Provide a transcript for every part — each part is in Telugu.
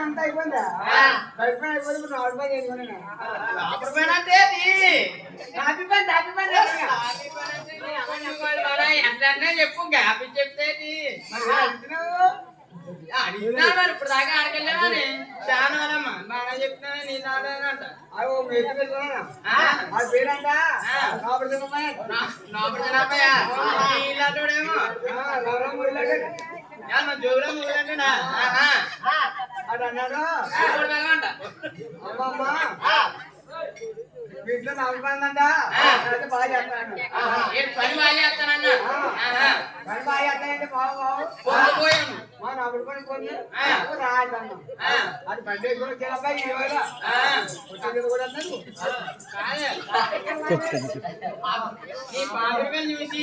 అంతా అయిపోయిందా అయిపోయింది నార్మల్ చేసుకున్నాను చెప్పు గ్యాప్ చెప్తే అడిగినా మరి ఇప్పుడు దాకా ఆడకెళ్ళామని చాలా వాళ్ళమ్మా బాగా చెప్తున్నా నేను ఆడానంట పేరంట ఇలాంటోడేమో జోగురా మూలంటేనా అది అన్నాడు వెళ్ళమంట అమ్మమ్మ వీటిలో నలభై మంది అంట బాగా చేస్తాను పని బాగా చేస్తానన్నా పని బాగా చేస్తానంటే బాబు పోయాము మా నవ్వుడు పని కొన్ని రాజన్నా అది బండి కూడా వచ్చేటప్పుడు ఈ రోజు వచ్చేది కూడా అన్నాడు ఈ బాబుగా చూసి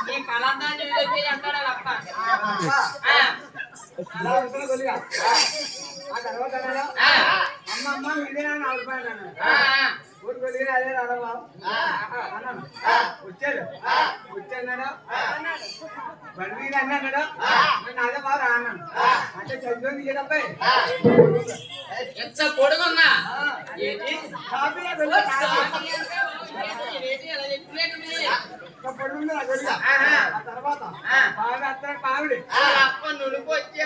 ఈ కళంతా చూసి అంటాడు అప్ప ఆ తర్వాత అమ్మ అమ్మ ఇదే నలభై మంది అన్నాడు ఊరికి వెళ్ళి అదే రాదా బాబు అన్నాను వచ్చాడు వచ్చాడు బండి మీద అన్నాడు నేను అదే బాబు రాన్నాను అంటే చదివి దిగేటప్పుడు ఎంత పొడుగున్నా తర్వాత బాగా అత్త కావిడి అప్ప నులుపు వచ్చే